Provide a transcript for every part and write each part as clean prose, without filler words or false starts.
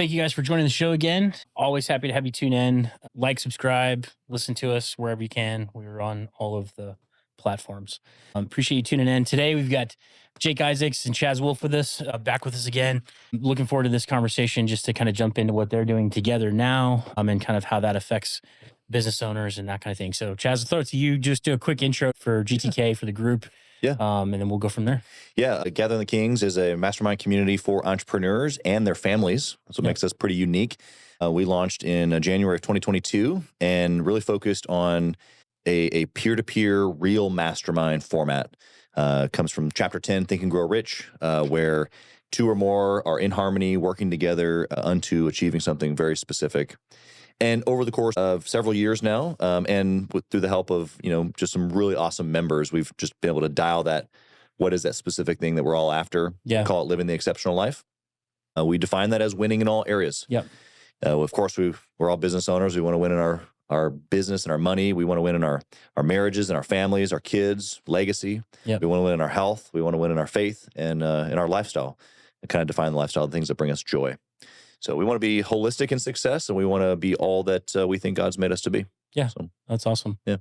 thank you guys for joining the show again. Always happy to have you tune in. Like, subscribe, listen to us wherever you can. We're on all of the platforms. Appreciate you tuning in. Today, we've got Jake Isaacs and Chaz Wolf with us, back with us again. Looking forward to this conversation just to kind of jump into what they're doing together now and kind of how that affects business owners and that kind of thing. So Chaz, I'll throw it to you. Just do a quick intro for GTK, for the group. Yeah. And then we'll go from there. Yeah. Gathering the Kings is a mastermind community for entrepreneurs and their families. That's what makes us pretty unique. We launched in January of 2022 and really focused on a peer-to-peer real mastermind format. Comes from Chapter 10, Think and Grow Rich, where two or more are in harmony, working together unto achieving something very specific. And over the course of several years now, through the help of, just some really awesome members, we've just been able to dial that. What is that specific thing that we're all after? Yeah. Call it living the exceptional life. We define that as winning in all areas. Yep. Of course, we're all business owners. We want to win in our business and our money. We want to win in our marriages and our families, our kids, legacy. Yep. We want to win in our health. We want to win in our faith and in our lifestyle. And kind of define the lifestyle, the things that bring us joy. So we want to be holistic in success, and we want to be all that we think God's made us to be. Yeah, so, that's awesome. Yeah.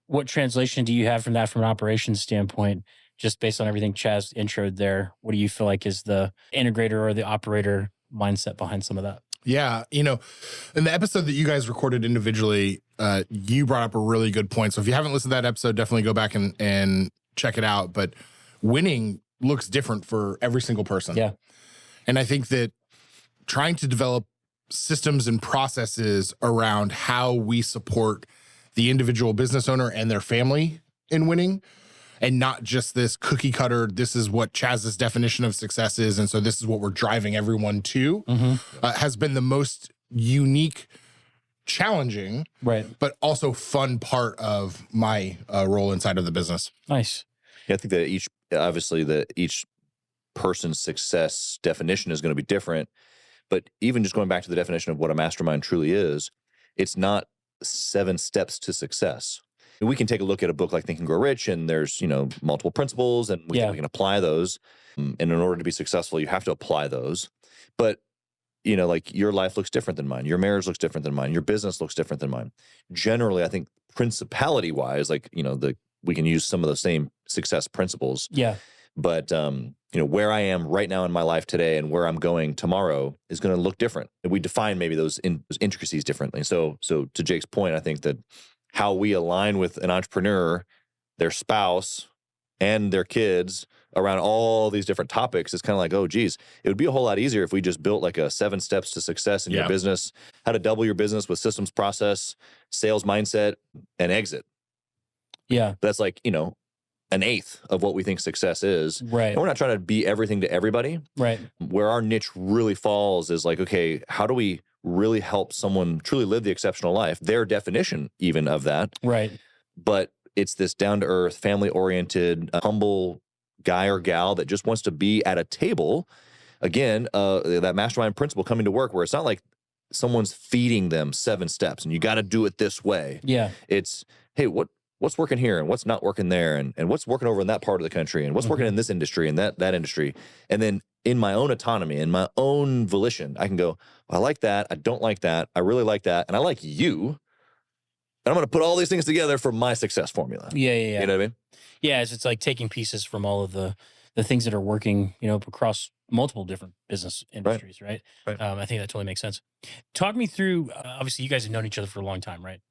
What translation do you have from that from an operations standpoint, just based on everything Chaz introed there? What do you feel like is the integrator or the operator mindset behind some of that? Yeah, in the episode that you guys recorded individually, you brought up a really good point. So if you haven't listened to that episode, definitely go back and check it out. But winning looks different for every single person. Yeah. And I think that trying to develop systems and processes around how we support the individual business owner and their family in winning, and not just this cookie cutter, this is what Chaz's definition of success is, and so this is what we're driving everyone to, has been the most unique, challenging, right, but also fun part of my role inside of the business. Nice. Yeah, I think that each person's success definition is going to be different. But even just going back to the definition of what a mastermind truly is, it's not 7 steps to success. We can take a look at a book like Think and Grow Rich, and there's, multiple principles, and we can apply those. And in order to be successful, you have to apply those. But, like your life looks different than mine. Your marriage looks different than mine. Your business looks different than mine. Generally, I think principality-wise, we can use some of the same success principles. Yeah. But, where I am right now in my life today and where I'm going tomorrow is going to look different. And we define maybe those intricacies differently. So to Jake's point, I think that how we align with an entrepreneur, their spouse, and their kids around all these different topics is kind of like, oh, geez, it would be a whole lot easier if we just built like a 7 steps to success in your business, how to double your business with systems, process, sales mindset, and exit. Yeah. That's like, an eighth of what we think success is. Right. And we're not trying to be everything to everybody. Right. Where our niche really falls is like, okay, how do we really help someone truly live the exceptional life? Their definition even of that. Right. But it's this down-to-earth, family-oriented, humble guy or gal that just wants to be at a table. Again, that mastermind principle coming to work where it's not like someone's feeding them 7 steps and you got to do it this way. Yeah. It's, hey, what's working here and what's not working there and what's working over in that part of the country and what's working in this industry and that industry. And then in my own autonomy, in my own volition, I can go, well, I like that. I don't like that. I really like that. And I like you. And I'm going to put all these things together for my success formula. Yeah. You know what I mean? Yeah. It's like taking pieces from all of the things that are working, across multiple different business industries, right? Right. I think that totally makes sense. Talk me through, obviously you guys have known each other for a long time, right?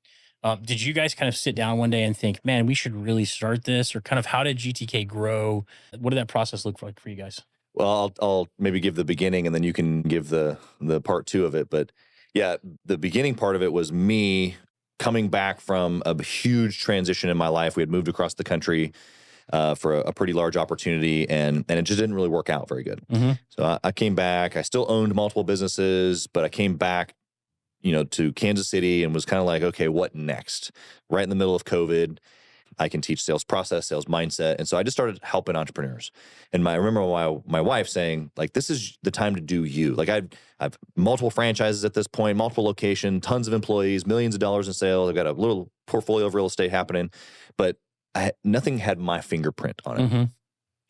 Did you guys kind of sit down one day and think, man, we should really start this? Or kind of how did GTK grow? What did that process look like for you guys? Well, I'll maybe give the beginning and then you can give the part 2 of it. But yeah, the beginning part of it was me coming back from a huge transition in my life. We had moved across the country for a pretty large opportunity, and it just didn't really work out very good. So I came back. I still owned multiple businesses, but I came back to Kansas City and was kind of like, okay, what next? Right in the middle of COVID, I can teach sales process, sales mindset. And so I just started helping entrepreneurs. And I remember my wife saying, like, this is the time to do you. Like I've multiple franchises at this point, multiple locations, tons of employees, millions of dollars in sales. I've got a little portfolio of real estate happening, but nothing had my fingerprint on it.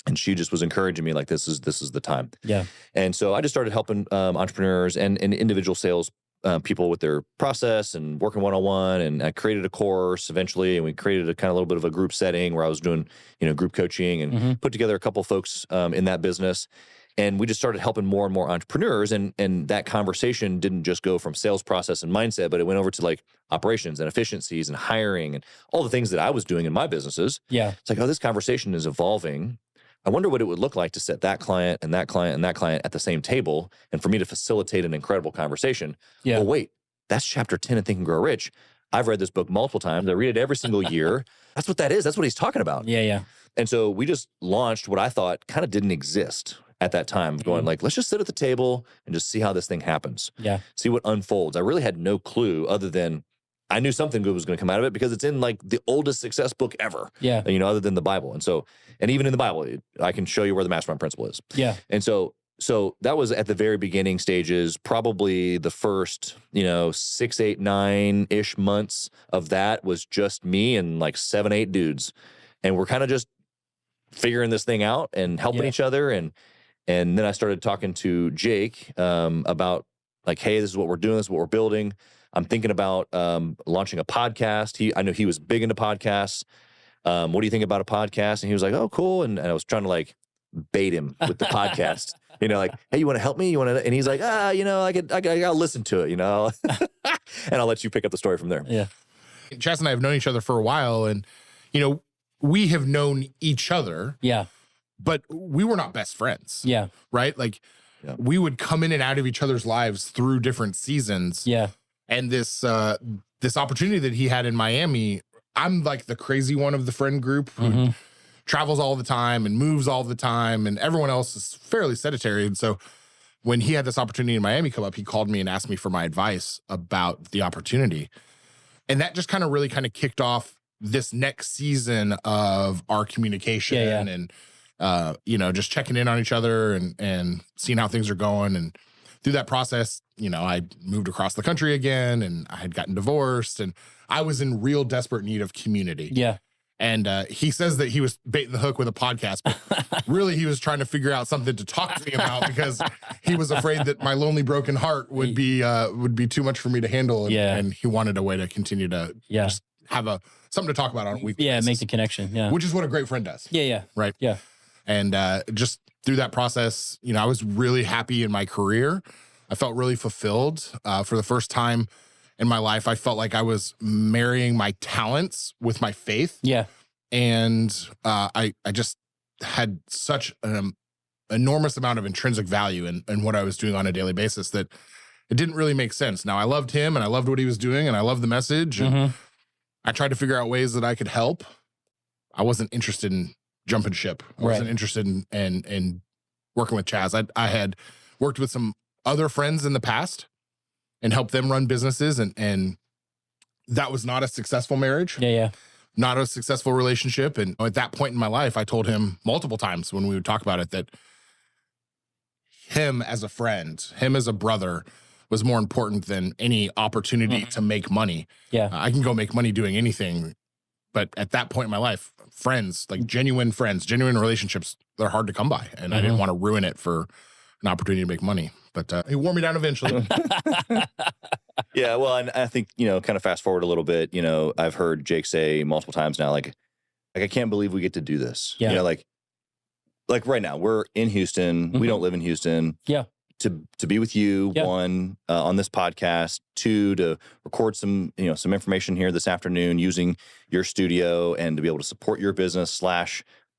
And she just was encouraging me like, this is the time. Yeah. And so I just started helping entrepreneurs and individual sales people with their process and working one-on-one. And I created a course eventually, and we created a kind of little bit of a group setting where I was doing, group coaching and put together a couple folks in that business. And we just started helping more and more entrepreneurs. And that conversation didn't just go from sales process and mindset, but it went over to like operations and efficiencies and hiring and all the things that I was doing in my businesses. Yeah. It's like, oh, this conversation is evolving. I wonder what it would look like to set that client and that client and that client at the same table, and for me to facilitate an incredible conversation. Yeah. Well, wait, that's chapter 10 in Think and Grow Rich. I've read this book multiple times. I read it every single year. That's what that is. That's what he's talking about. Yeah. Yeah. And so we just launched what I thought kind of didn't exist at that time, going like, let's just sit at the table and just see how this thing happens. Yeah. See what unfolds. I really had no clue other than I knew something good was going to come out of it because it's in like the oldest success book ever. Yeah. Other than the Bible. And even in the Bible, I can show you where the Mastermind principle is. Yeah. And so that was at the very beginning stages, probably the first, 6, 8, 9-ish months of that was just me and like 7, 8 dudes. And we're kind of just figuring this thing out and helping each other. And then I started talking to Jake about like, hey, this is what we're doing. This is what we're building. I'm thinking about launching a podcast. I know he was big into podcasts. What do you think about a podcast? And he was like, oh, cool. And I was trying to like bait him with the podcast, like, hey, you want to help me? And he's like, I'll listen to it, and I'll let you pick up the story from there. Yeah. Chaz and I have known each other for a while, and, we have known each other. Yeah. But we were not best friends. Yeah. Right? Like we would come in and out of each other's lives through different seasons. Yeah. And this opportunity that he had in Miami, I'm like the crazy one of the friend group who travels all the time and moves all the time, and everyone else is fairly sedentary. And so when he had this opportunity in Miami come up, he called me and asked me for my advice about the opportunity. And that just kind of kicked off this next season of our communication and just checking in on each other and seeing how things are going. And through that process, I moved across the country again, and I had gotten divorced, and I was in real desperate need of community. Yeah. And he says that he was baiting the hook with a podcast, but really he was trying to figure out something to talk to me about because he was afraid that my lonely, broken heart would be too much for me to handle. And he wanted a way to continue to just have something to talk about on a weekly basis. Make the connection. Yeah. Which is what a great friend does. Yeah. Yeah. Right. Yeah. And just through that process, I was really happy in my career. I felt really fulfilled. For the first time in my life, I felt like I was marrying my talents with my faith. Yeah. And I just had such an enormous amount of intrinsic value in what I was doing on a daily basis that it didn't really make sense. Now, I loved him and I loved what he was doing and I loved the message. And I tried to figure out ways that I could help. I wasn't interested in jumping ship. I wasn't interested in working with Chaz. I had worked with some other friends in the past and helped them run businesses. And that was not a successful marriage. Yeah. Yeah. Not a successful relationship. And at that point in my life, I told him multiple times when we would talk about it that him as a friend, him as a brother was more important than any opportunity to make money. Yeah. I can go make money doing anything. But at that point in my life, friends, like genuine friends, genuine relationships, they're hard to come by. And I didn't want to ruin it for an opportunity to make money. But he wore me down eventually. Yeah, well, and I think, kind of fast forward a little bit, I've heard Jake say multiple times now, like I can't believe we get to do this. Yeah. Like right now, we're in Houston. We don't live in Houston. Yeah. To be with you, one, on this podcast, two, to record some information here this afternoon using your studio and to be able to support your business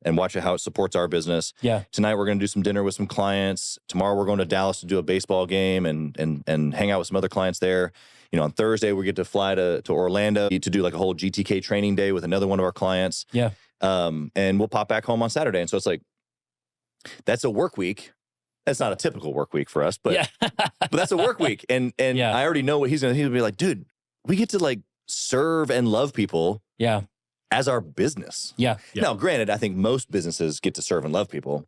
and watch how it supports our business. Yeah. Tonight we're going to do some dinner with some clients. Tomorrow we're going to Dallas to do a baseball game and hang out with some other clients there. On Thursday we get to fly to Orlando to do like a whole GTK training day with another one of our clients. Yeah. And we'll pop back home on Saturday. And so it's like, that's a work week. That's not a typical work week for us, but but that's a work week. And I already know what he'll be like, dude, we get to like serve and love people. Yeah. As our business. Yeah. Now, granted, I think most businesses get to serve and love people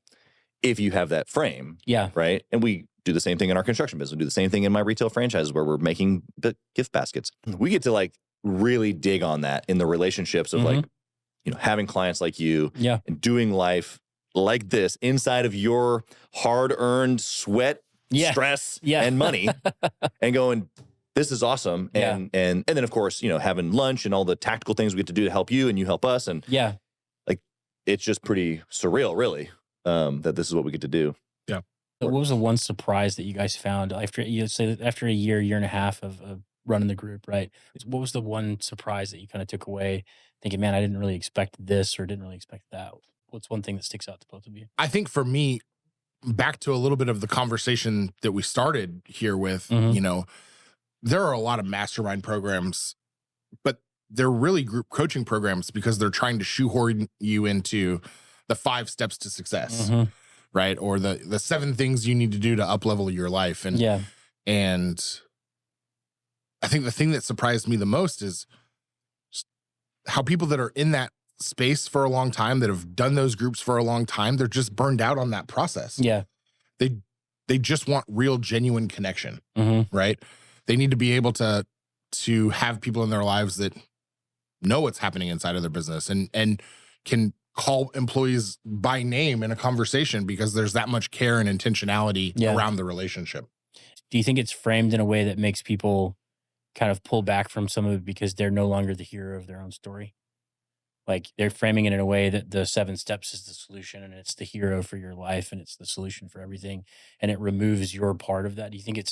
if you have that frame. Yeah. Right. And we do the same thing in our construction business. We do the same thing in my retail franchises where we're making gift baskets. We get to like really dig on that in the relationships of like, having clients like you and doing life like this inside of your hard-earned sweat, stress, and money, and going, this is awesome. And then of course, having lunch and all the tactical things we get to do to help you and you help us. And like, it's just pretty surreal, really, that this is what we get to do. Yeah. What was the one surprise that you guys found after a year and a half of running the group, right? What was the one surprise that you kind of took away thinking, man, I didn't really expect this or didn't really expect that? What's one thing that sticks out to both of you? I think for me, back to a little bit of the conversation that we started here with, there are a lot of mastermind programs, but they're really group coaching programs because they're trying to shoehorn you into the 5 steps to success, right? Or the 7 things you need to do to up-level your life. And I think the thing that surprised me the most is how people that are in that space for a long time, that have done those groups for a long time, they're just burned out on that process. Yeah. They just want real, genuine connection, right? They need to be able to have people in their lives that know what's happening inside of their business and can call employees by name in a conversation because there's that much care and intentionality around the relationship. Do you think it's framed in a way that makes people kind of pull back from some of it because they're no longer the hero of their own story? Like, they're framing it in a way that the 7 steps is the solution and it's the hero for your life and it's the solution for everything, and it removes your part of that. Do you think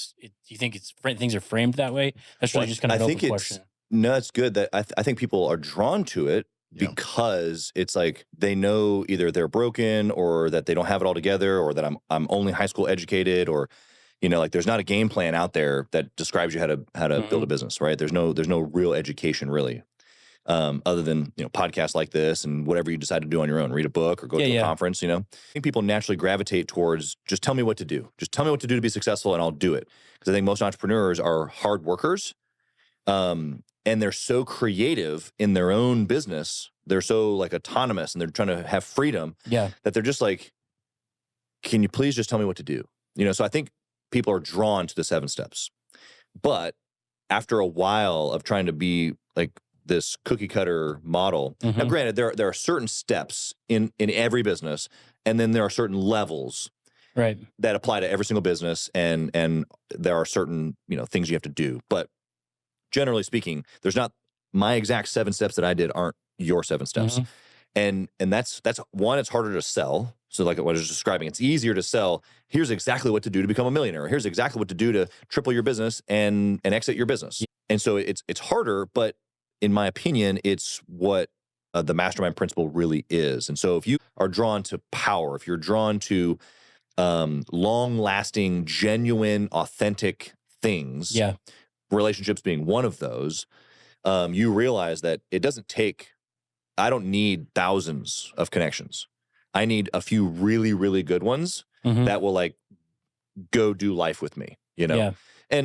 things are framed that way? That's really just kind of an open question. No, it's good that I think people are drawn to it because it's like they know either they're broken or that they don't have it all together, or that I'm only high school educated, or like there's not a game plan out there that describes you how to build a business, right? There's no real education really. Other than podcasts like this and whatever you decide to do on your own, read a book or go to a conference. I think people naturally gravitate towards just tell me what to do. Just tell me what to do to be successful, and I'll do it. Because I think most entrepreneurs are hard workers, and they're so creative in their own business. They're so like autonomous, and they're trying to have freedom. That they're just like, can you please just tell me what to do? So I think people are drawn to the 7 steps, but after a while of trying to be like this cookie cutter model. Now, granted, there are certain steps in every business, and then there are certain levels that apply to every single business, and there are certain things you have to do. But generally speaking, there's not my exact 7 steps that I did aren't your 7 steps, and that's one. It's harder to sell. So like what I was describing, it's easier to sell. Here's exactly what to do to become a millionaire. Here's exactly what to do to triple your business and exit your business. And so it's harder, but in my opinion, it's what the mastermind principle really is. And so if you are drawn to power, if you're drawn to long-lasting, genuine, authentic things, relationships being one of those, you realize that it doesn't take, I don't need thousands of connections. I need a few really, really good ones that will like go do life with me, and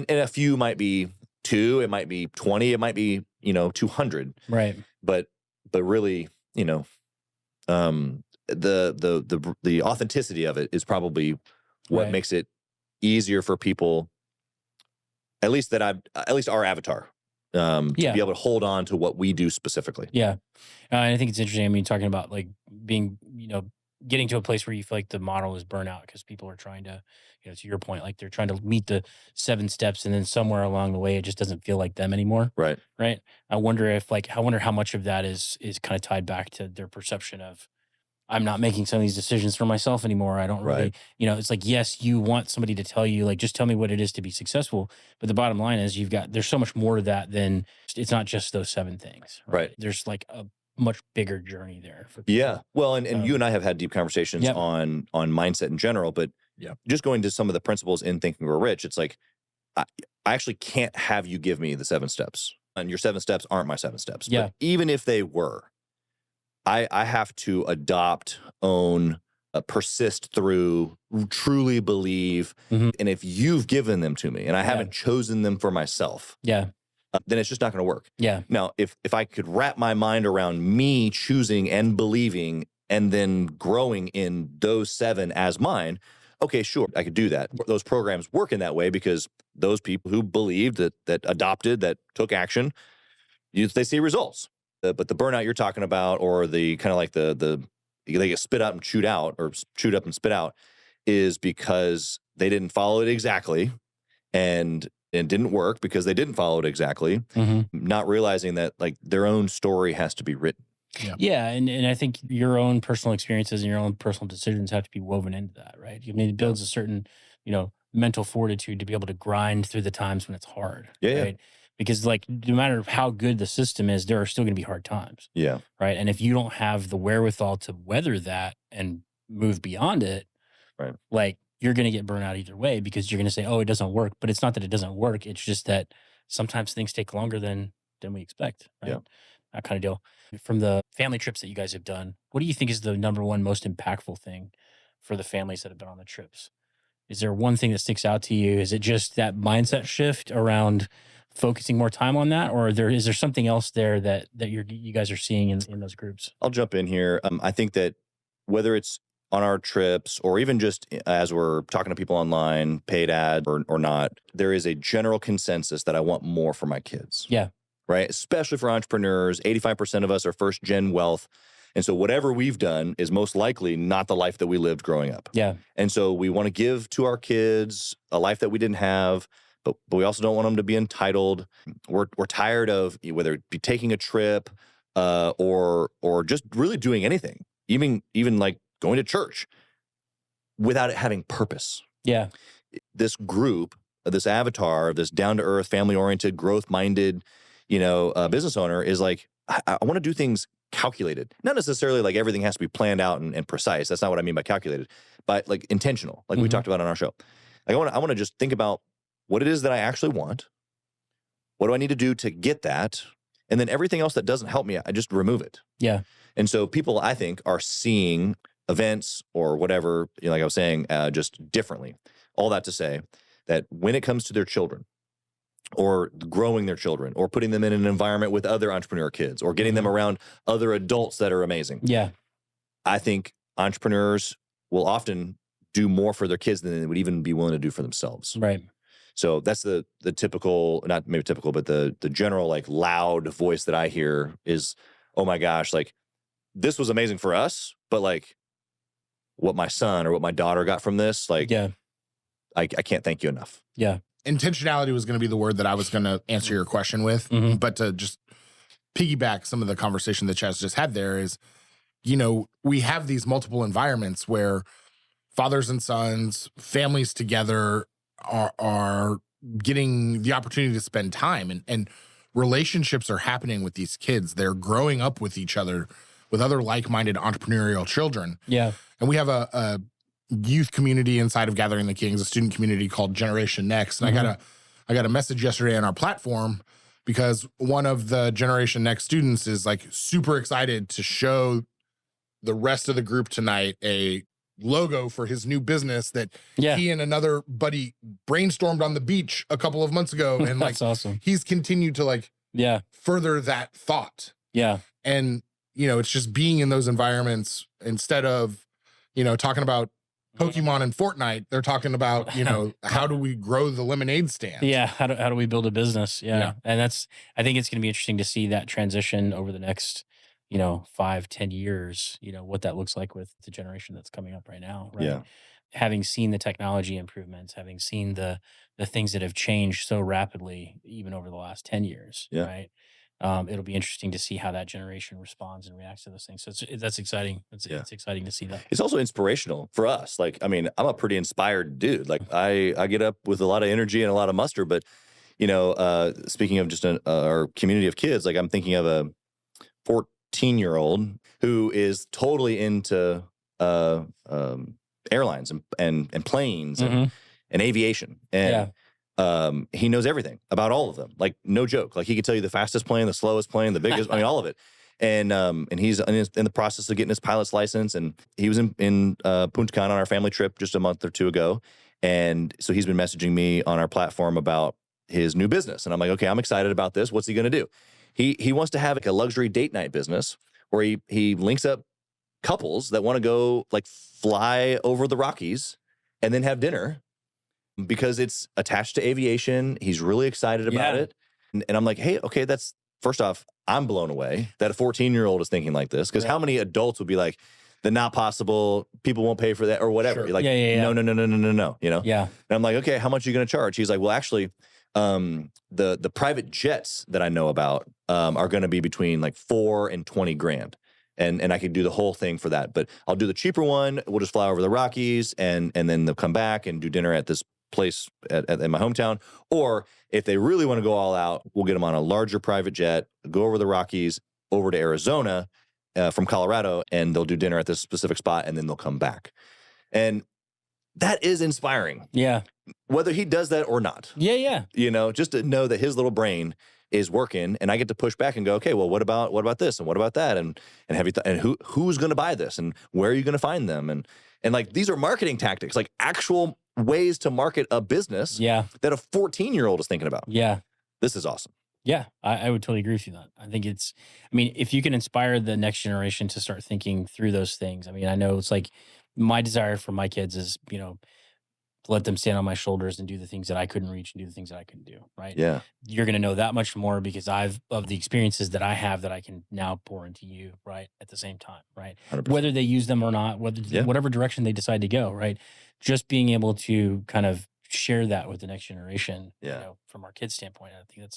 a few might be 2, it might be 20, it might be 200, right? But really, the authenticity of it is probably what makes it easier for people, at least our avatar, to be able to hold on to what we do specifically. And I think it's interesting. I mean, talking about like being, getting to a place where you feel like the model is burnout because people are trying to, to your point, like they're trying to meet the 7 steps, and then somewhere along the way, it just doesn't feel like them anymore. Right. I wonder how much of that is kind of tied back to their perception of, I'm not making some of these decisions for myself anymore. I don't really, it's like, yes, you want somebody to tell you, like, just tell me what it is to be successful. But the bottom line is there's so much more to that than, it's not just those 7 things. Right. There's like a much bigger journey there for people. Well, and you and I have had deep conversations on mindset in general, but just going to some of the principles in Think and Grow Rich, it's like, I actually can't have you give me the 7 steps, and your 7 steps aren't my 7 steps. But even if they were, I have to adopt, own, persist through, truly believe. And if you've given them to me and I haven't chosen them for myself, then it's just not going to work. Now, if I could wrap my mind around me choosing and believing and then growing in those 7 as mine, okay, sure, I could do that. Those programs work in that way because those people who believed, that adopted, that took action, they see results. But the burnout you're talking about, or the kind of like the they get spit out and chewed out, or chewed up and spit out, is because they didn't follow it exactly, and it didn't work because they didn't follow it exactly, not realizing that like their own story has to be written. Yeah, and I think your own personal experiences and your own personal decisions have to be woven into that, right? I mean, it builds a certain, mental fortitude to be able to grind through the times when it's hard, right? Because like no matter how good the system is, there are still going to be hard times, right? And if you don't have the wherewithal to weather that and move beyond it, right, like you're going to get burnt out either way, because you're going to say, "Oh, it doesn't work," but it's not that it doesn't work. It's just that sometimes things take longer than we expect, right? That kind of deal. From the family trips that you guys have done, what do you think is the number one most impactful thing for the families that have been on the trips? Is there one thing that sticks out to you? Is it just that mindset shift around focusing more time on that, or is there something else there that you guys are seeing in those groups? I'll jump in here. I think that whether it's on our trips or even just as we're talking to people online, paid ads or not, there is a general consensus that I want more for my kids. Yeah. Right? Especially for entrepreneurs, 85% of us are first gen wealth. And so whatever we've done is most likely not the life that we lived growing up. Yeah. And so we want to give to our kids a life that we didn't have, but we also don't want them to be entitled. We're tired of whether it be taking a trip or just really doing anything, even like going to church without it having purpose. Yeah. This group, this avatar, this down-to-earth, family-oriented, growth-minded, business owner is like, I want to do things calculated. Not necessarily like everything has to be planned out and precise. That's not what I mean by calculated, but like intentional, like we talked about on our show. Like I want to just think about what it is that I actually want. What do I need to do to get that? And then everything else that doesn't help me, I just remove it. Yeah. And so people, I think, are seeing events or whatever, like I was saying, just differently. All that to say that when it comes to their children, or growing their children, or putting them in an environment with other entrepreneur kids, or getting them around other adults that are amazing. Yeah. I think entrepreneurs will often do more for their kids than they would even be willing to do for themselves. Right. So that's the typical, not maybe typical, but the general like loud voice that I hear is, oh my gosh, like this was amazing for us, but like what my son or what my daughter got from this, like, I can't thank you enough. Yeah. Intentionality was going to be the word that I was going to answer your question with, but to just piggyback some of the conversation that Chaz just had there is, we have these multiple environments where fathers and sons, families together are getting the opportunity to spend time, and relationships are happening with these kids. They're growing up with each other, with other like-minded entrepreneurial children. Yeah. And we have a youth community inside of Gathering the Kings, a student community called Generation Next. And I got a message yesterday on our platform because one of the Generation Next students is like super excited to show the rest of the group tonight a logo for his new business that he and another buddy brainstormed on the beach a couple of months ago. And that's awesome. He's continued to like further that thought. Yeah. And, it's just being in those environments instead of, talking about Pokemon and Fortnite, they're talking about, how do we grow the lemonade stand? Yeah. How do we build a business? Yeah. And I think it's going to be interesting to see that transition over the next, 5-10 years, what that looks like with the generation that's coming up right now. Right. Yeah. Having seen the technology improvements, having seen the things that have changed so rapidly, even over the last 10 years. Yeah. Right. It'll be interesting to see how that generation responds and reacts to those things. So that's exciting. It's exciting to see that. It's also inspirational for us. Like, I mean, I'm a pretty inspired dude. Like I get up with a lot of energy and a lot of muster, but speaking of just our community of kids, like I'm thinking of a 14-year-old who is totally into airlines and planes and aviation. And he knows everything about all of them. Like, no joke. Like, he could tell you the fastest plane, the slowest plane, the biggest, I mean, all of it. And he's in the process of getting his pilot's license. And he was in Punta Cana on our family trip just a month or two ago. And so he's been messaging me on our platform about his new business. And I'm like, okay, I'm excited about this. What's he going to do? He wants to have like a luxury date night business where he links up couples that want to go like fly over the Rockies and then have dinner because it's attached to aviation. He's really excited about it. And I'm like, hey, okay, that's, first off, I'm blown away that a 14-year-old is thinking like this, because how many adults would be like, not possible. People won't pay for that or whatever. Sure. You're like, Yeah. no. Yeah. And I'm like, okay, how much are you going to charge? He's like, well, actually, the private jets that I know about are going to be between like $4 and $20,000. And I could do the whole thing for that. But I'll do the cheaper one. We'll just fly over the Rockies and then they'll come back and do dinner at this place in my hometown. Or if they really want to go all out, we'll get them on a larger private jet, go over the Rockies, over to Arizona from Colorado, and they'll do dinner at this specific spot, and then they'll come back. And that is inspiring. Yeah. Whether he does that or not. Yeah. Just to know that his little brain is working, and I get to push back and go, okay, well, what about this, and what about that, and have you and who's going to buy this, and where are you going to find them, and like these are marketing tactics, like actual ways to market a business. Yeah. That a 14-year-old is thinking about. Yeah. This is awesome. Yeah, I would totally agree with you on that. I think if you can inspire the next generation to start thinking through those things. I mean, I know it's like my desire for my kids is, let them stand on my shoulders and do the things that I couldn't reach and do the things that I couldn't do, right? Yeah. You're going to know that much more because of the experiences that I have that I can now pour into you, right? At the same time, right? 100%. Whether they use them or not, whatever direction they decide to go, right? Just being able to kind of share that with the next generation, from our kids' standpoint, I think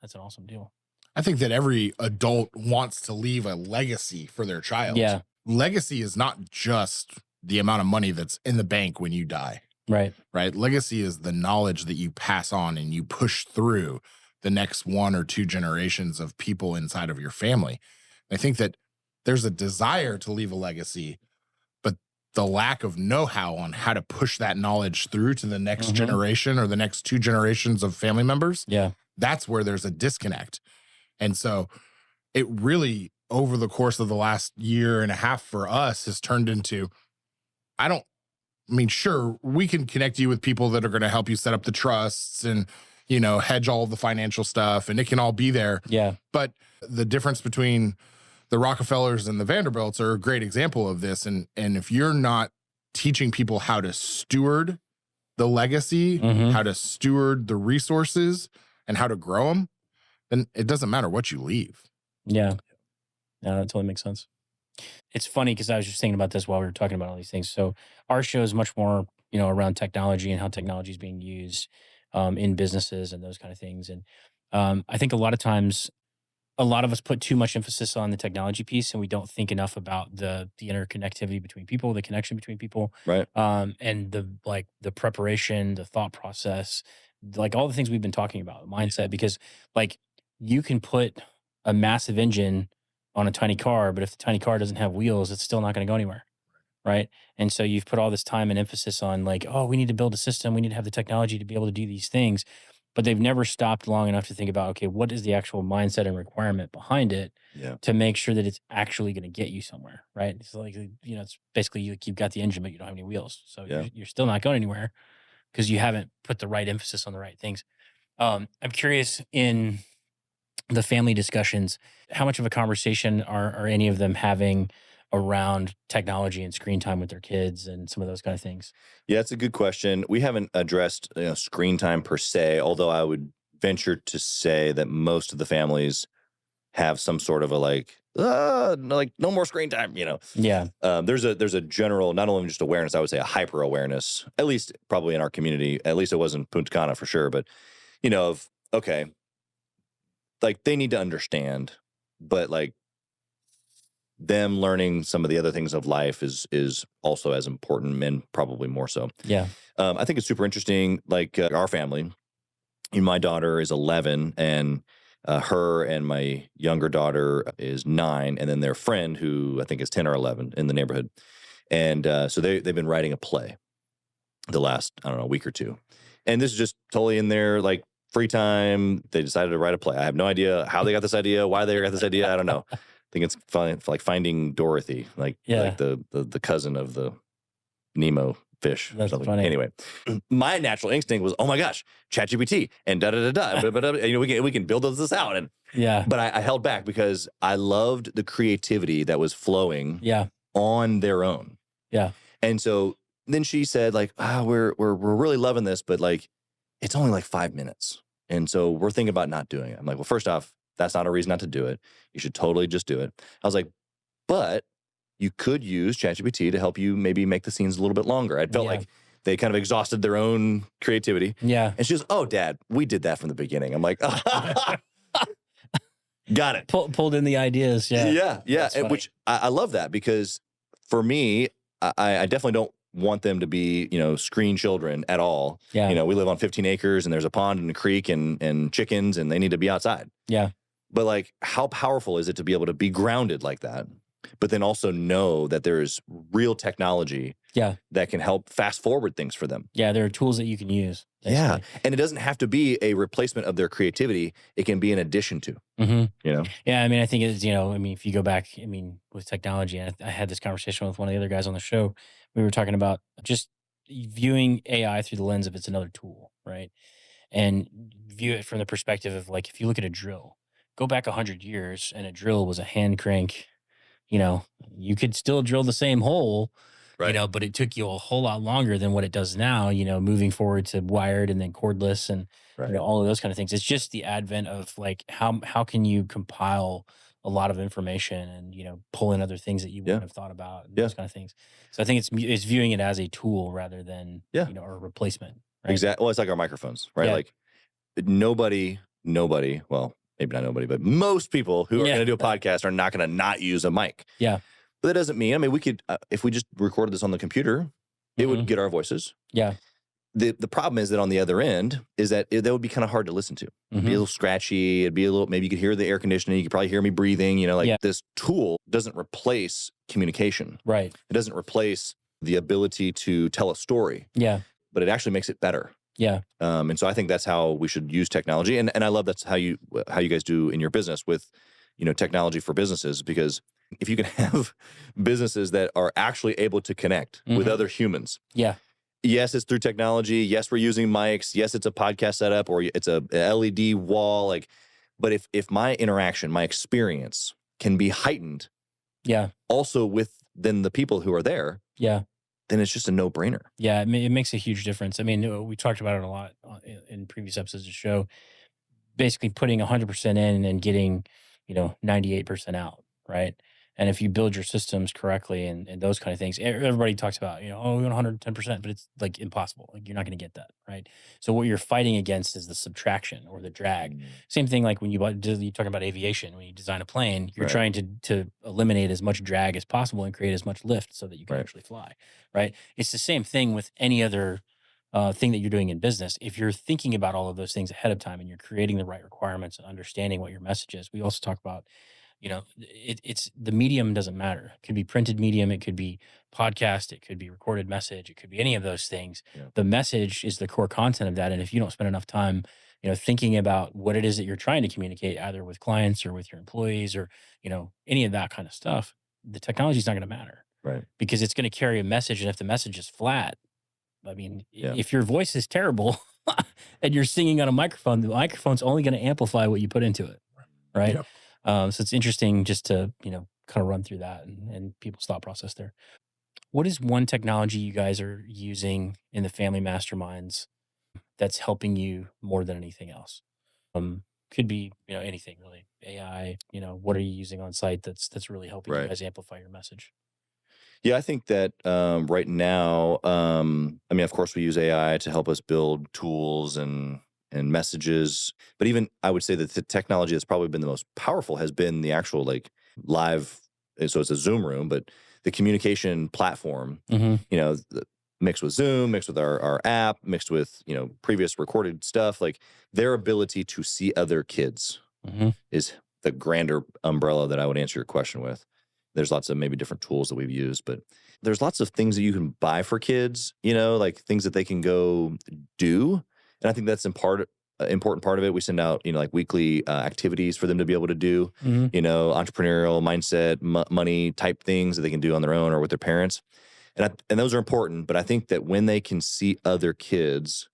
that's an awesome deal. I think that every adult wants to leave a legacy for their child. Yeah. Legacy is not just the amount of money that's in the bank when you die. Right. Legacy is the knowledge that you pass on and you push through the next 1 or 2 generations of people inside of your family. I think that there's a desire to leave a legacy, but the lack of know-how on how to push that knowledge through to the next generation or the next 2 generations of family members. Yeah. That's where there's a disconnect. And so it really, over the course of the last year and a half for us, has turned into, sure, we can connect you with people that are going to help you set up the trusts and, hedge all the financial stuff, and it can all be there. Yeah. But the difference between the Rockefellers and the Vanderbilts are a great example of this. And if you're not teaching people how to steward the legacy, how to steward the resources, and how to grow them, then it doesn't matter what you leave. Yeah. Yeah, that totally makes sense. It's funny because I was just thinking about this while we were talking about all these things. So our show is much more, around technology and how technology is being used in businesses and those kind of things. And I think a lot of times, a lot of us put too much emphasis on the technology piece, and we don't think enough about the interconnectivity between people, the connection between people, right? And the preparation, the thought process, like all the things we've been talking about, mindset. Because like you can put a massive engine on a tiny car, but if the tiny car doesn't have wheels, it's still not going to go anywhere, right? And so you've put all this time and emphasis on like, oh, we need to build a system, we need to have the technology to be able to do these things. But they've never stopped long enough to think about, okay, what is the actual mindset and requirement behind it to make sure that it's actually going to get you somewhere, right? It's like, it's basically you've got the engine, but you don't have any wheels. So you're still not going anywhere because you haven't put the right emphasis on the right things. I'm curious, in the family discussions, how much of a conversation are any of them having around technology and screen time with their kids and some of those kind of things? Yeah, it's a good question. We haven't addressed screen time per se, although I would venture to say that most of the families have some sort of a like no more screen time, Yeah. There's a general, not only just awareness, I would say a hyper awareness, at least probably in our community. At least it was in Punta Cana for sure. But, okay, like they need to understand, but like them learning some of the other things of life is also as important, and probably more so. Yeah. I think it's super interesting. Like our family, my daughter is 11, and her and my younger daughter is 9, and then their friend, who I think is 10 or 11 in the neighborhood. And so they've been writing a play the last, week or two. And this is just totally in their like free time. They decided to write a play. I have no idea how they got this idea, why they got this idea. I don't know. I think it's like Finding Dorothy, like the cousin of the Nemo fish. That's or something. funny. Anyway, my natural instinct was, oh my gosh, ChatGPT and we can build this out. And but I held back because I loved the creativity that was flowing on their own. Yeah. And so then she said like, we're really loving this, but like it's only like 5 minutes, and so we're thinking about not doing it. I'm like, well, first off, that's not a reason not to do it. You should totally just do it. I was like, but you could use ChatGPT to help you maybe make the scenes a little bit longer. I felt like they kind of exhausted their own creativity. Yeah. And she goes, oh, Dad, we did that from the beginning. I'm like, got it. Pulled in the ideas. Yeah. Yeah. Which I love that, because for me, I definitely don't want them to be, screen children at all. Yeah. We live on 15 acres and there's a pond and a creek and chickens, and they need to be outside. Yeah. But like, how powerful is it to be able to be grounded like that, but then also know that there is real technology that can help fast forward things for them? Yeah, there are tools that you can use. Basically. Yeah. And it doesn't have to be a replacement of their creativity. It can be an addition to, Yeah, I mean, I think it's, if you go back, with technology, and I had this conversation with one of the other guys on the show. We were talking about just viewing AI through the lens of it's another tool, right? And view it from the perspective of, like, if you look at a drill, go back 100 years and a drill was a hand crank, you could still drill the same hole, right, but it took you a whole lot longer than what it does now, moving forward to wired and then cordless and all of those kind of things. It's just the advent of, like, how can you compile a lot of information and, pull in other things that you wouldn't have thought about, and those kind of things. So I think it's viewing it as a tool rather than, a replacement. Right? Exactly. Well, it's like our microphones, right? Yeah. Like nobody, well, maybe not nobody, but most people who are going to do a podcast are not going to not use a mic. Yeah. But that doesn't mean, we could, if we just recorded this on the computer, it would get our voices. Yeah. The problem is that on the other end is that that would be kind of hard to listen to. It'd be a little scratchy. It'd be a little, maybe you could hear the air conditioning. You could probably hear me breathing. This tool doesn't replace communication. Right. It doesn't replace the ability to tell a story. Yeah. But it actually makes it better. Yeah. And so I think that's how we should use technology. And I love that's how you guys do in your business with, technology for businesses, because if you can have businesses that are actually able to connect with other humans. Yeah. Yes, it's through technology. Yes, we're using mics. Yes, it's a podcast setup, or it's a LED wall. But if my interaction, my experience can be heightened, also with then the people who are there, then it's just a no-brainer. Yeah, it makes a huge difference. I mean, we talked about it a lot in previous episodes of the show. Basically, putting 100% in and getting 98% out, right? And if you build your systems correctly and those kind of things, everybody talks about, we want 110%, but it's like impossible. Like, you're not going to get that, right? So what you're fighting against is the subtraction or the drag. Same thing like when you're talking about aviation. When you design a plane, you're trying to eliminate as much drag as possible and create as much lift so that you can actually fly, right? It's the same thing with any other thing that you're doing in business. If you're thinking about all of those things ahead of time and you're creating the right requirements and understanding what your message is. We also talk about, it's the medium doesn't matter. It could be printed medium, it could be podcast, it could be recorded message, it could be any of those things. The message is the core content of that. And if you don't spend enough time, thinking about what it is that you're trying to communicate, either with clients or with your employees or, any of that kind of stuff, the technology is not going to matter. Right. Because it's going to carry a message. And if the message is flat, if your voice is terrible and you're singing on a microphone, the microphone's only going to amplify what you put into it. Right. Yep. So it's interesting just to, kind of run through that and people's thought process there. What is one technology you guys are using in the family masterminds that's helping you more than anything else? Could be, anything really. AI, what are you using on site that's really helping you guys amplify your message? Yeah, I think that right now, of course, we use AI to help us build tools and messages. But even I would say that the technology that's probably been the most powerful has been the actual live. So it's a Zoom room, but the communication platform, mixed with Zoom, mixed with our app, mixed with, previous recorded stuff, their ability to see other kids is the grander umbrella that I would answer your question with. There's lots of maybe different tools that we've used, but there's lots of things that you can buy for kids, things that they can go do. And I think that's important part of it. We send out, weekly activities for them to be able to do, entrepreneurial mindset, money type things that they can do on their own or with their parents. And those are important. But I think that when they can see other kids,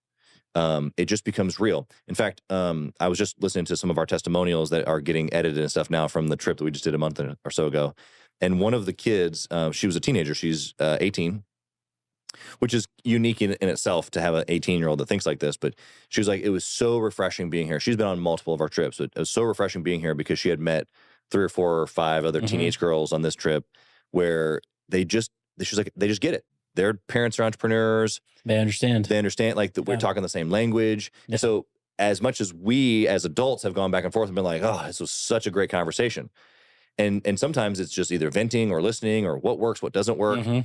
it just becomes real. In fact, I was just listening to some of our testimonials that are getting edited and stuff now from the trip that we just did a month or so ago. And one of the kids, she was a teenager. She's 18. Which is unique in itself to have an 18-year-old that thinks like this. But she was like, it was so refreshing being here. She's been on multiple of our trips. But it was so refreshing being here because she had met 3 or 4 or 5 other teenage girls on this trip where they just get it. Their parents are entrepreneurs. They understand. Like that we're talking the same language. Yeah. And so as much as we as adults have gone back and forth and been like, oh, this was such a great conversation. And sometimes it's just either venting or listening or what works, what doesn't work. Mm-hmm.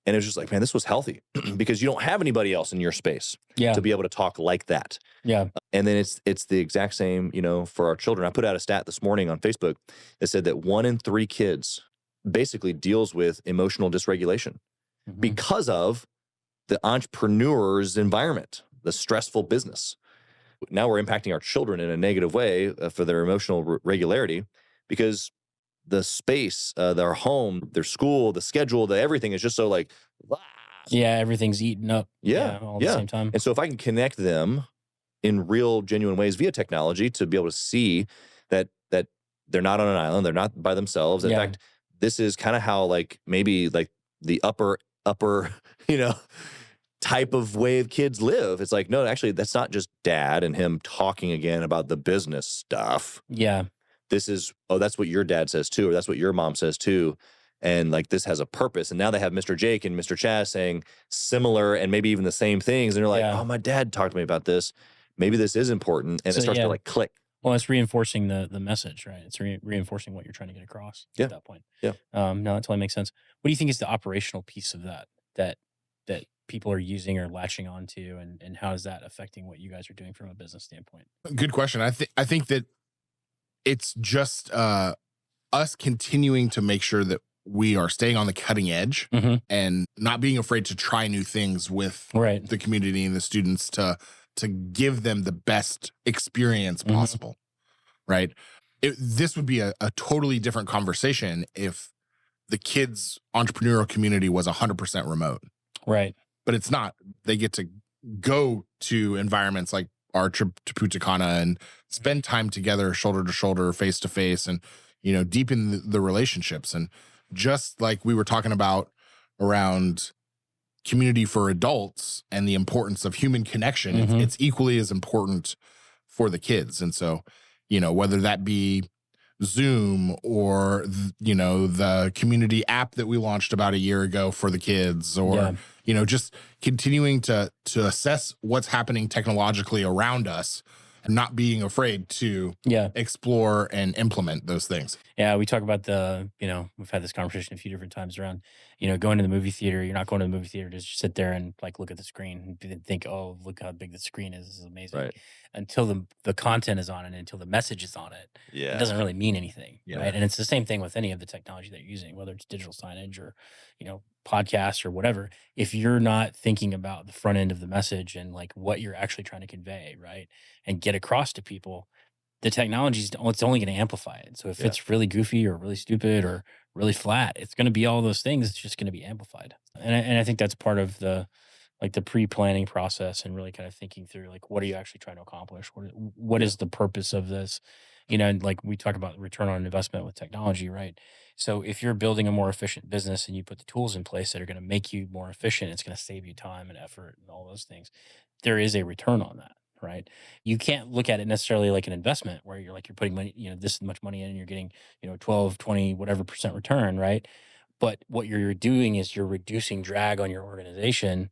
And it was just like, man, this was healthy because you don't have anybody else in your space to be able to talk like that. Yeah. And then it's the exact same, for our children. I put out a stat this morning on Facebook that said that 1 in 3 kids basically deals with emotional dysregulation because of the entrepreneur's environment, the stressful business. Now we're impacting our children in a negative way for their emotional regularity because the space, their home, their school, the schedule, everything is just so like, yeah, everything's eaten up. All at the same time. And so if I can connect them in real, genuine ways via technology to be able to see that they're not on an island, they're not by themselves. In fact, this is kind of how like maybe like the upper, type of way of kids live. It's like, no, actually, that's not just dad and him talking again about the business stuff. Yeah. This is, that's what your dad says too, or that's what your mom says too. And like, this has a purpose. And now they have Mr. Jake and Mr. Chaz saying similar and maybe even the same things. And they're like, oh, my dad talked to me about this. Maybe this is important. And it starts to like click. Well, it's reinforcing the message, right? It's reinforcing what you're trying to get across at that point. Yeah. No, that totally makes sense. What do you think is the operational piece of that people are using or latching onto, and how is that affecting what you guys are doing from a business standpoint? Good question. I think that it's just us continuing to make sure that we are staying on the cutting edge and not being afraid to try new things with the community and the students to give them the best experience possible, right? This would be a totally different conversation if the kids' entrepreneurial community was 100% remote. Right. But it's not. They get to go to environments like our trip to Punta Cana and spend time together, shoulder to shoulder, face to face, and, deepen the relationships. And just like we were talking about around community for adults and the importance of human connection, it's equally as important for the kids. And so, whether that be Zoom or, the community app that we launched about a year ago for the kids, or, just continuing to assess what's happening technologically around us and not being afraid to explore and implement those things. Yeah, we talk about we've had this conversation a few different times around, going to the movie theater. You're not going to the movie theater to just sit there and like look at the screen and think, oh, look how big the screen is. This is amazing. Right. Until the content is on it, until the message is on it, it doesn't really mean anything. Yeah. Right. And it's the same thing with any of the technology that you're using, whether it's digital signage or, podcasts or whatever. If you're not thinking about the front end of the message and like what you're actually trying to convey, right, and get across to people, the technology it's only going to amplify it. So if it's really goofy or really stupid or really flat, it's going to be all those things. It's just going to be amplified. And I think that's part of the pre-planning process and really kind of thinking through like, what are you actually trying to accomplish? What is the purpose of this? And like we talk about return on investment with technology, right? So if you're building a more efficient business and you put the tools in place that are going to make you more efficient, it's going to save you time and effort and all those things. There is a return on that. Right. You can't look at it necessarily like an investment where you're putting money, this much money in and you're getting, 12, 20, whatever percent return. Right. But what you're doing is you're reducing drag on your organization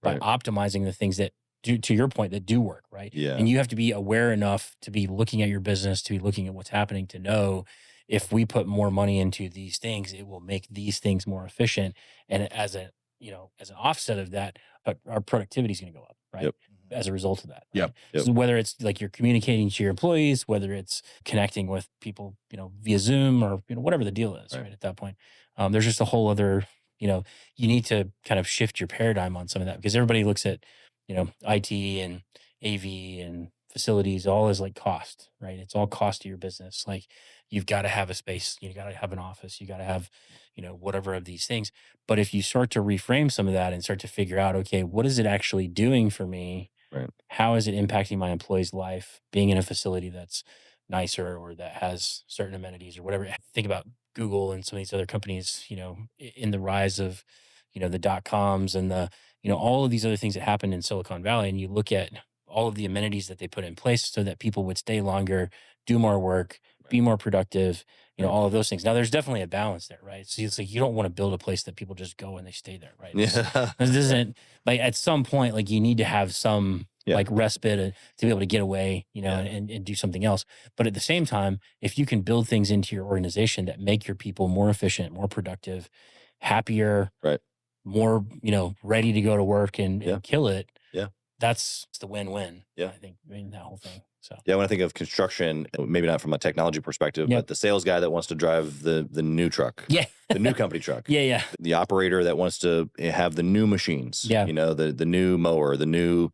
by optimizing the things that do, to your point, that do work. Right. Yeah. And you have to be aware enough to be looking at your business, to be looking at what's happening, to know if we put more money into these things, it will make these things more efficient. And as an offset of that, our productivity is going to go up. Right. Yep. As a result of that. Right? Yep. So whether it's like you're communicating to your employees, whether it's connecting with people, via Zoom or, whatever the deal is, right? At that point, there's just a whole other, you need to kind of shift your paradigm on some of that because everybody looks at, IT and AV and facilities all as like cost, right? It's all cost to your business. Like you've got to have a space, you got to have an office, you got to have, whatever of these things. But if you start to reframe some of that and start to figure out, okay, what is it actually doing for me? Right. How is it impacting my employee's life being in a facility that's nicer or that has certain amenities or whatever? Think about Google and some of these other companies, in the rise of, the .coms and the, all of these other things that happened in Silicon Valley. And you look at all of the amenities that they put in place so that people would stay longer, do more work, be more productive, you know, all of those things. Now, there's definitely a balance there, right? So it's like you don't want to build a place that people just go and they stay there, right? Yeah. This isn't like at some point, like you need to have some like respite to be able to get away, you know, and do something else. But at the same time, if you can build things into your organization that make your people more efficient, more productive, happier, right, more, you know, ready to go to work and kill it. Yeah. That's the win-win. Yeah. I think, I mean, that whole thing. So yeah, when I think of construction, maybe not from a technology perspective, but the sales guy that wants to drive the new truck, the new company truck, the operator that wants to have the new machines, you know, the new mower, the new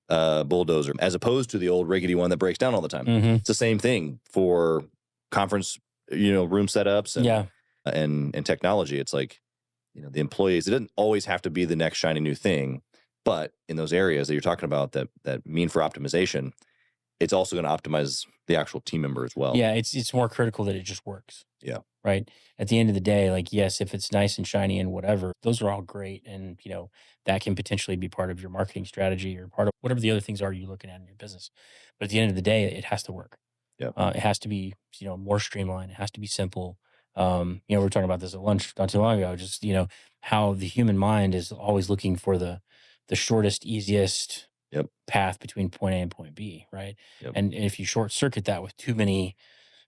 bulldozer, as opposed to the old rickety one that breaks down all the time. It's the same thing for conference, you know, room setups and technology. It's like, you know, the employees, it doesn't always have to be the next shiny new thing, but in those areas that you're talking about that mean for optimization, it's also going to optimize the actual team member as well. Yeah, it's more critical that it just works. Yeah. Right. At the end of the day, like, yes, if it's nice and shiny and whatever, those are all great. And, you know, that can potentially be part of your marketing strategy or part of whatever the other things are you're looking at in your business. But at the end of the day, it has to work. Yeah. It has to be, you know, more streamlined. It has to be simple. You know, we were talking about this at lunch not too long ago, just, you know, how the human mind is always looking for the shortest, easiest path between point A and point B, right? And if you short circuit that with too many,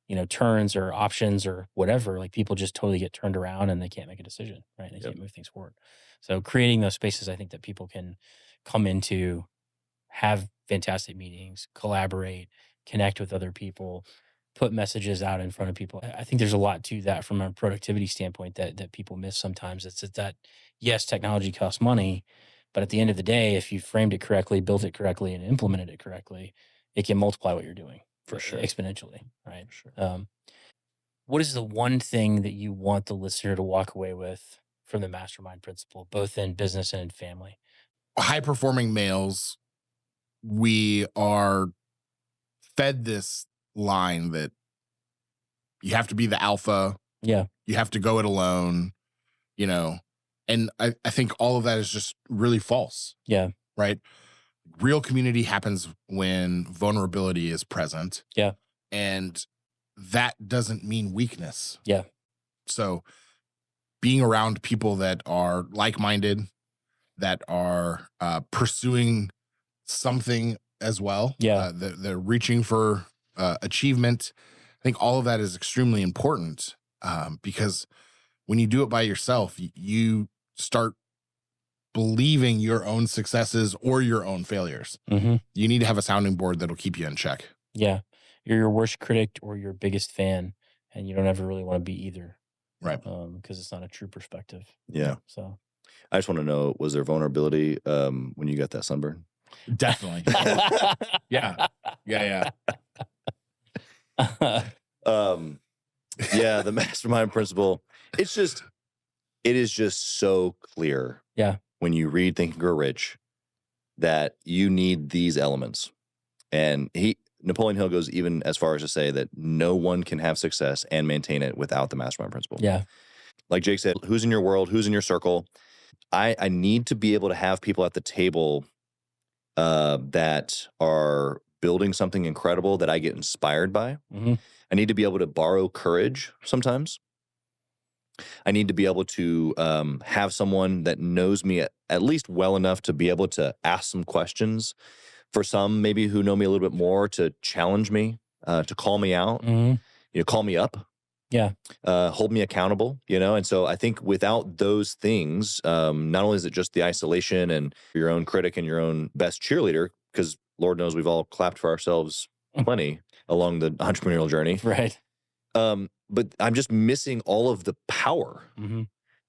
you know, turns or options or whatever, like people just totally get turned around and they can't make a decision, right? They can't move things forward. So creating those spaces, I think that people can come into, have fantastic meetings, collaborate, connect with other people, put messages out in front of people. I think there's a lot to that from a productivity standpoint that people miss sometimes. It's that, yes, technology costs money, but at the end of the day, if you framed it correctly, built it correctly, and implemented it correctly, it can multiply what you're doing For sure. exponentially, right? For sure. What is the one thing that you want the listener to walk away with from the Mastermind principle, both in business and in family? High-performing males, we are fed this line that you have to be the alpha. Yeah. You have to go it alone, you know. And I think all of that is just really false. Yeah. Right? Real community happens when vulnerability is present. Yeah. And that doesn't mean weakness. Yeah. So being around people that are like-minded, that are pursuing something as well. Yeah. They're reaching for achievement. I think all of that is extremely important because when you do it by yourself, you start believing your own successes or your own failures. Mm-hmm. You need to have a sounding board that'll keep you in check. Yeah. You're your worst critic or your biggest fan, and you don't ever really want to be either. Right. Because it's not a true perspective. Yeah. So I just want to know, was there vulnerability when you got that sunburn? Definitely. Yeah. Yeah. Yeah, the Mastermind principle. It is just so clear. Yeah. When you read Think and Grow Rich, that you need these elements. And Napoleon Hill goes even as far as to say that no one can have success and maintain it without the Mastermind principle. Yeah. Like Jake said, who's in your world? Who's in your circle? I need to be able to have people at the table that are building something incredible that I get inspired by. Mm-hmm. I need to be able to borrow courage sometimes. I need to be able to have someone that knows me at least well enough to be able to ask some questions. For some, maybe who know me a little bit more, to challenge me, to call me out, you know, call me up. Yeah. Hold me accountable, you know? And so I think without those things, not only is it just the isolation and your own critic and your own best cheerleader, because Lord knows we've all clapped for ourselves plenty along the entrepreneurial journey. Right. But I'm just missing all of the power. Mm-hmm.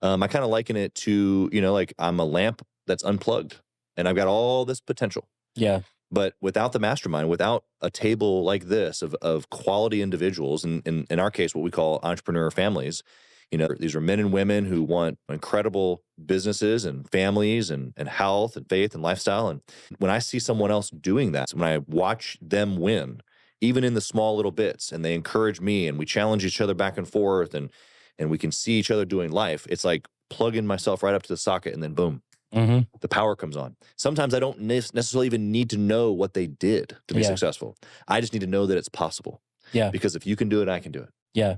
I kind of liken it to, you know, like I'm a lamp that's unplugged and I've got all this potential. Yeah. But without the mastermind, without a table like this of quality individuals, and in our case, what we call entrepreneur families, you know, these are men and women who want incredible businesses and families and health and faith and lifestyle. And when I see someone else doing that, when I watch them win, even in the small little bits, and they encourage me and we challenge each other back and forth and we can see each other doing life, it's like plugging myself right up to the socket and then boom. Mm-hmm. The power comes on. Sometimes I don't necessarily even need to know what they did to be successful. I just need to know that it's possible. Yeah. Because if you can do it, I can do it. Yeah,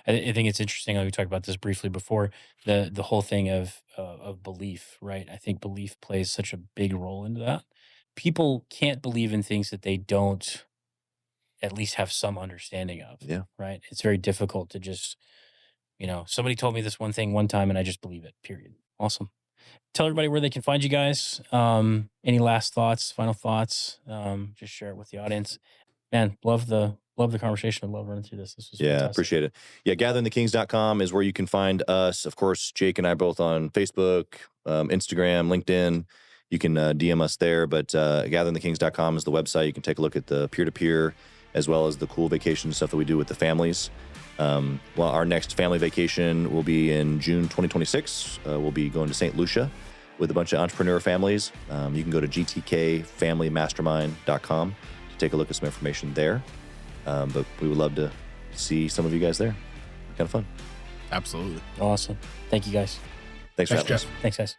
I think it's interesting. Like we talked about this briefly before. The whole thing of belief, right? I think belief plays such a big role into that. People can't believe in things that they don't at least have some understanding of. Yeah. Right. It's very difficult to just, somebody told me this one thing one time and I just believe it. Period. Awesome. Tell everybody where they can find you guys. Any last thoughts, final thoughts? Just share it with the audience. Man, love the conversation. I love running through this. This was Yeah, fantastic. appreciate it. Yeah, gatheringthekings.com is where you can find us. Of course, Jake and I both on Facebook, Instagram, LinkedIn. You can DM us there, but gatheringthekings.com is the website. You can take a look at the peer-to-peer as well as the cool vacation stuff that we do with the families. Well, our next family vacation will be in June 2026. We'll be going to St. Lucia with a bunch of entrepreneur families. You can go to gtkfamilymastermind.com to take a look at some information there. But we would love to see some of you guys there. Kind of fun. Absolutely. Awesome. Thank you guys. Thanks for Thanks, having us. Jeff. Thanks, guys.